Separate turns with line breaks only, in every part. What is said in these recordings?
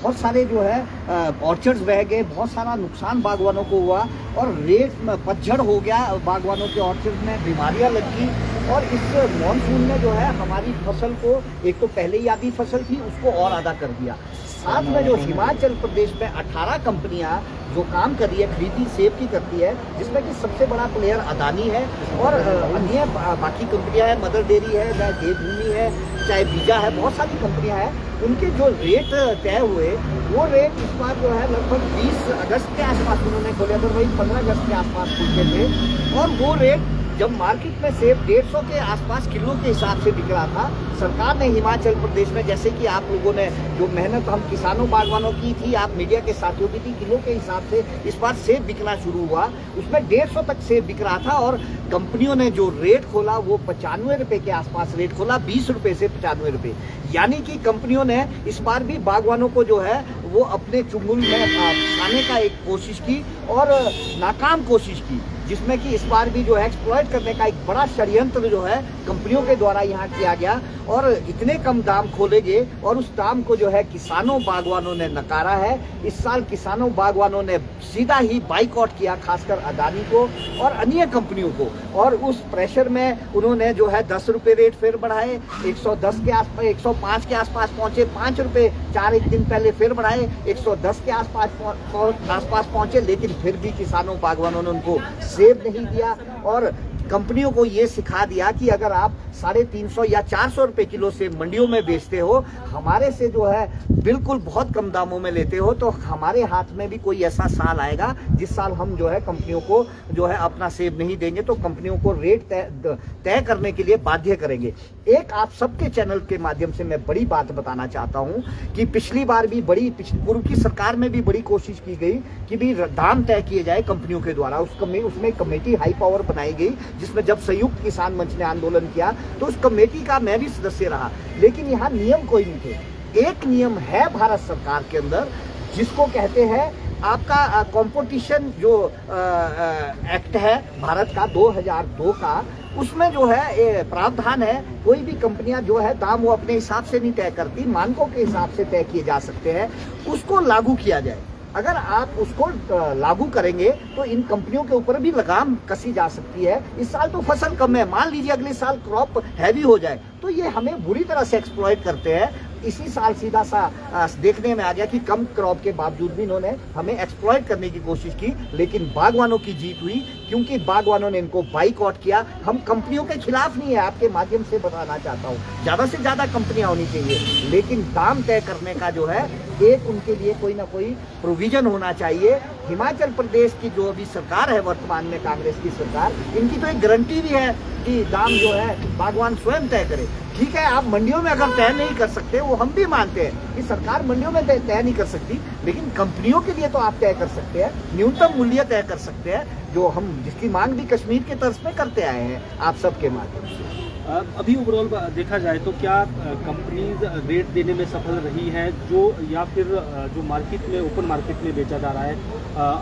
बहुत सारे जो है ऑर्चर्ड्स बह गए, बहुत सारा नुकसान बागवानों को हुआ और रेट पतझड़ हो गया, बागवानों के ऑर्चर्ड में बीमारियां लग गई। और इस मॉनसून ने जो है हमारी फसल को, एक तो पहले ही आधी फसल थी उसको और आधा कर दिया। साथ में जो हिमाचल प्रदेश में 18 कंपनियां जो काम कर रही है, खरीदी सेब की करती है, जिसमें कि सबसे बड़ा प्लेयर अदानी है और अन्य बाकी कंपनियां हैं, मदर डेयरी है, चाहे देवभूमि है, चाहे बीजा है, बहुत सारी कंपनियां हैं। उनके जो रेट तय हुए वो रेट इस बार जो है लगभग 20 अगस्त के आसपास उन्होंने खोले, अगर वही 15 अगस्त के आसपास खुलते थे। और वो रेट जब मार्केट में सेब 150 के आसपास किलो के हिसाब से बिक रहा था, सरकार ने हिमाचल प्रदेश में, जैसे कि आप लोगों ने जो मेहनत हम किसानों बागवानों की थी, आप मीडिया के साथियों की थी, किलो के हिसाब से इस बार सेब बिकना शुरू हुआ। उसमें 150 तक सेब बिक रहा था और कंपनियों ने जो रेट खोला वो 95 रुपए के आसपास रेट खोला, 20 रुपए से 95 रुपए। यानी कि कंपनियों ने इस बार भी बागवानों को जो है वो अपने चुंगल में खाने का एक कोशिश की और नाकाम कोशिश की, जिसमें कि इस बार भी जो है एक्सप्लॉइट करने का एक बड़ा षड्यंत्र जो है कंपनियों के द्वारा यहाँ किया गया। और इतने कम दाम खोलेंगे और उस दाम को जो है किसानों बागवानों ने नकारा है। इस साल किसानों बागवानों ने सीधा ही बाइकआउट किया, खासकर अदानी को और अन्य कंपनियों को। और उस प्रेशर में उन्होंने जो है 10 रुपए रेट फिर बढ़ाए, 110 के आसपास, 105 के आसपास पहुंचे, 5 रुपए 4 दिन पहले फिर बढ़ाए, 110 के आसपास पहुंचे। लेकिन फिर भी किसानों बागवानों ने उनको सेब नहीं दिया और कंपनियों को ये सिखा दिया कि अगर आप 350 या 400 रुपए किलो से मंडियों में बेचते हो, हमारे से जो है बिल्कुल बहुत कम दामों में लेते हो, तो हमारे हाथ में भी कोई ऐसा साल आएगा जिस साल हम जो है कंपनियों को जो है अपना सेब नहीं देंगे, तो कंपनियों को रेट तय करने के लिए बाध्य करेंगे। एक आप सबके चैनल के माध्यम से मैं बड़ी बात बताना चाहता हूं कि पिछली बार भी पूर्व की सरकार में भी बड़ी कोशिश की गई कि भी दाम तय किए जाए कंपनियों के द्वारा। उसमें कमेटी हाई पावर बनाई गई, जिसमें जब संयुक्त किसान मंच ने आंदोलन किया तो उस कमेटी का मैं भी सदस्य रहा। लेकिन यहाँ नियम कोई नहीं थे। एक नियम है भारत सरकार के अंदर, जिसको कहते हैं आपका कंपटीशन जो एक्ट है भारत का 2002 का, उसमें जो है प्रावधान है, कोई भी कंपनियां जो है दाम वो अपने हिसाब से नहीं तय करती, मानकों के हिसाब से तय किए जा सकते हैं, उसको लागू किया जाए। अगर आप उसको लागू करेंगे तो इन कंपनियों के ऊपर भी लगाम कसी जा सकती है। इस साल तो फसल कम है, मान लीजिए अगले साल क्रॉप हैवी हो जाए तो ये हमें बुरी तरह से एक्सप्लॉइट करते हैं। इसी साल सीधा सा देखने में आ गया कि कम क्रॉप के बावजूद भी इन्होंने हमें एक्सप्लॉइट करने की कोशिश की, लेकिन बागवानों की जीत हुई क्योंकि बागवानों ने इनको बाइकआउट किया। हम कंपनियों के खिलाफ नहीं है, आपके माध्यम से बताना चाहता हूँ, ज्यादा से ज्यादा कंपनियां होनी चाहिए, लेकिन दाम तय करने का जो है एक उनके लिए कोई ना कोई प्रोविजन होना चाहिए। हिमाचल प्रदेश की जो अभी सरकार है वर्तमान में, कांग्रेस की सरकार, इनकी तो एक गारंटी भी है कि दाम जो है बागवान स्वयं तय करे। ठीक है, आप मंडियों में अगर तय नहीं कर सकते, वो हम भी मानते हैं कि सरकार मंडियों में तय नहीं कर सकती, लेकिन कंपनियों के लिए तो आप तय कर सकते हैं, न्यूनतम मूल्य तय कर सकते हैं, जो हम जिसकी मांग भी कश्मीर के तर्ज पे करते आए हैं आप सबके माध्यम से।
अभी ओवरऑल देखा जाए तो क्या कंपनीज रेट देने में सफल रही है, जो या फिर जो मार्केट में, ओपन मार्केट में बेचा जा रहा है,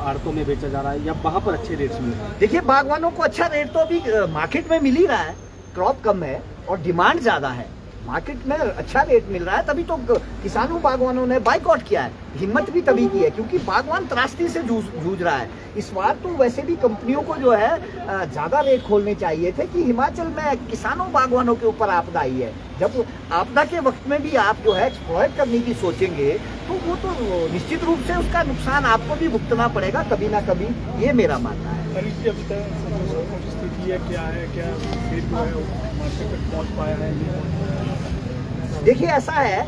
आड़तों में बेचा जा रहा है, या वहाँ पर अच्छे रेट्स मिल रहे हैं?
देखिए, बागवानों को अच्छा रेट तो अभी मार्केट में मिल ही रहा है, क्रॉप कम है और डिमांड ज्यादा है, मार्केट में अच्छा रेट मिल रहा है, तभी तो किसानों बागवानों ने बाइकआउट किया है। हिम्मत भी तभी की है क्योंकि बागवान त्रासदी से जूझ रहा है। इस बार तो वैसे भी कंपनियों को जो है ज्यादा रेट खोलने चाहिए थे कि हिमाचल में किसानों बागवानों के ऊपर आपदा आई है। जब आपदा के वक्त में भी आप जो है एक्सप्लॉइट करने की सोचेंगे तो वो तो निश्चित रूप से उसका नुकसान आपको भी भुगतना पड़ेगा कभी ना कभी, ये मेरा मानना है। देखिए, ऐसा है,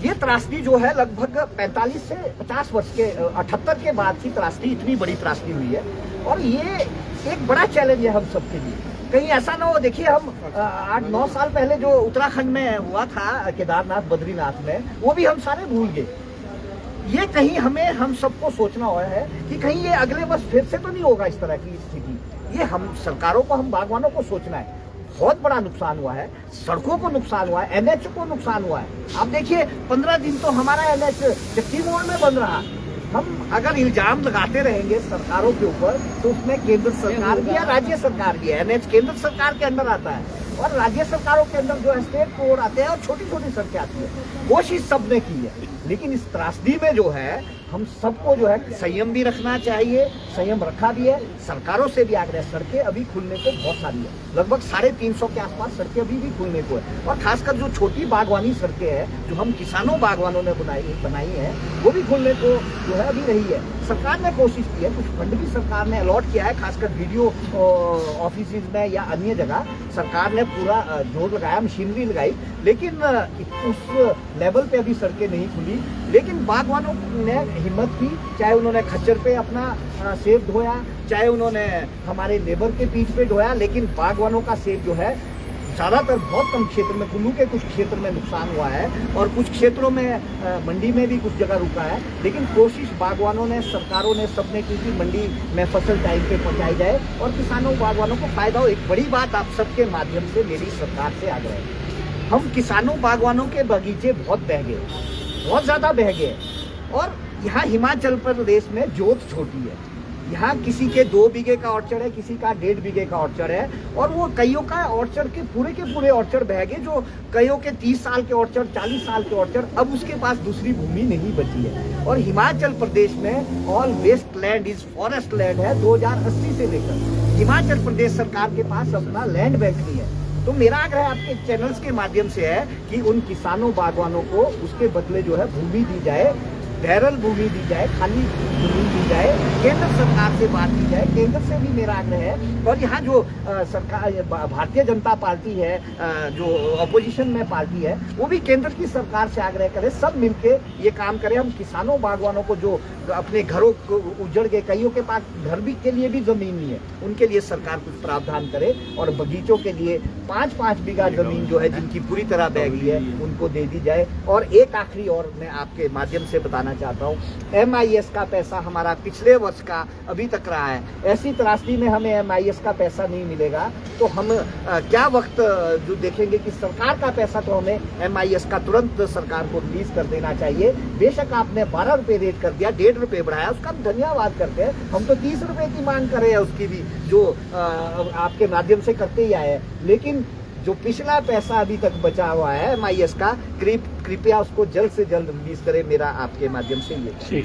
ये त्रासदी जो है लगभग 45 से 50 वर्ष के 78 के बाद की त्रासदी, इतनी बड़ी त्रासदी हुई है और ये एक बड़ा चैलेंज है हम सबके लिए। कहीं ऐसा ना हो, देखिए हम 8-9 साल पहले जो उत्तराखंड में हुआ था, केदारनाथ बद्रीनाथ में, वो भी हम सारे भूल गए। ये कहीं हम सबको सोचना हुआ है कि कहीं ये अगले वर्ष फिर से तो नहीं होगा इस तरह की स्थिति। ये हम सरकारों को, हम बागवानों को सोचना है। बहुत बड़ा नुकसान हुआ है, सड़कों को नुकसान हुआ है, एनएच को नुकसान हुआ है। आप देखिए 15 दिन तो हमारा एनएच चक्की मोड़ में बन रहा। हम अगर इल्जाम लगाते रहेंगे सरकारों के ऊपर तो उसमें केंद्र सरकार भी है, राज्य सरकार भी है। एनएच केंद्र सरकार के अंदर आता है और राज्य सरकारों के अंदर जो है स्टेट बोर्ड आते हैं और छोटी छोटी सड़कें आती है। कोशिश सबने की है लेकिन इस त्रासदी में जो है हम सबको जो है संयम भी रखना चाहिए, संयम रखा भी है। सरकारों से भी आग्रह, सड़कें अभी खुलने को बहुत सारी है, लगभग 350 के आसपास सड़कें अभी भी खुलने को है। और खासकर जो छोटी बागवानी सड़कें हैं जो हम किसानों बागवानों ने बनाई है वो भी खुलने को जो है अभी रही है। सरकार ने कोशिश की है, कुछ फंड भी सरकार ने अलॉट किया है, खासकर वीडियो ऑफिस में या अन्य जगह सरकार ने पूरा जोर लगाया, मशीनरी लगाई, लेकिन उस लेवल पे अभी सड़कें नहीं खुली। लेकिन बागवानों ने हिम्मत की, चाहे उन्होंने खच्चर पे अपना सेब ढोया, चाहे उन्होंने हमारे लेबर के पीठ पे ढोया, लेकिन बागवानों का सेब जो है ज़्यादातर बहुत कम क्षेत्र में, कुल्लू के कुछ क्षेत्र में नुकसान हुआ है और कुछ क्षेत्रों में मंडी में भी कुछ जगह रुका है। लेकिन कोशिश बागवानों ने, सरकारों ने, सबने की कि मंडी में फसल टाइम पे पहुंचाई जाए और किसानों बागवानों को फायदा हो। एक बड़ी बात आप सबके माध्यम से मेरी सरकार से आग्रह है, हम किसानों बागवानों के बगीचे बहुत बह गए, बहुत ज़्यादा बह गए। और यहाँ हिमाचल प्रदेश में जोत छोटी है, यहाँ किसी के 2 बीघे का ऑर्चर्ड है, किसी का 1.5 बीघे का ऑर्चर्ड है, और वो कईयों का ऑर्चर्ड के पूरे ऑर्चर्ड बह गए, जो कईयों के 30 साल के ऑर्चर्ड, 40 साल के ऑर्चर्ड, अब उसके पास दूसरी भूमि नहीं बची है। और हिमाचल प्रदेश में all waste land is forest land है 2080 से लेकर। हिमाचल प्रदेश सरकार के पास अपना लैंड बैंक नहीं है। तो मेरा आग्रह आपके चैनल्स के माध्यम से है कि उन किसानों बागवानों को उसके बदले जो है भूमि दी जाए, बैरल भूमि दी जाए, खाली भूमि दी जाए, केंद्र सरकार से बात की जाए। केंद्र से भी मेरा आग्रह है, और यहाँ जो सरकार भारतीय जनता पार्टी है, जो अपोजिशन में पार्टी है, वो भी केंद्र की सरकार से आग्रह करे, सब मिलके ये काम करें। हम किसानों बागवानों को जो अपने घरों को उजड़ गए, कईयों के पास घर भी के लिए भी जमीन नहीं है, उनके लिए सरकार कुछ प्रावधान करे और बगीचों के लिए 5-5 बीघा जमीन जो है जिनकी पूरी तरह बह गई है उनको दे दी जाए। और एक आखिरी और मैं आपके माध्यम से बताना चाहता हूँ, MIS का पैसा हमारा पिछले वर्ष का अभी तक रहा है। ऐसी त्रासदी में हमें MIS का पैसा नहीं मिलेगा तो हम क्या वक्त जो देखेंगे कि सरकार का पैसा, तो हमें MIS का तुरंत सरकार को रिलीज कर देना चाहिए। बेशक आपने 12 रुपए रेट कर दिया, 1.5 रुपए बढ़ाया, उसका हम धन्यवाद करते हैं। हम तो 30 रुपए की मांग कर रहे हैं उसकी भी, जो आपके माध्यम से करते ही आए हैं। लेकिन जो पिछला पैसा अभी तक बचा हुआ है MIS का, कृपया उसको जल्द से जल्द रिलीज करें, मेरा आपके माध्यम से ये।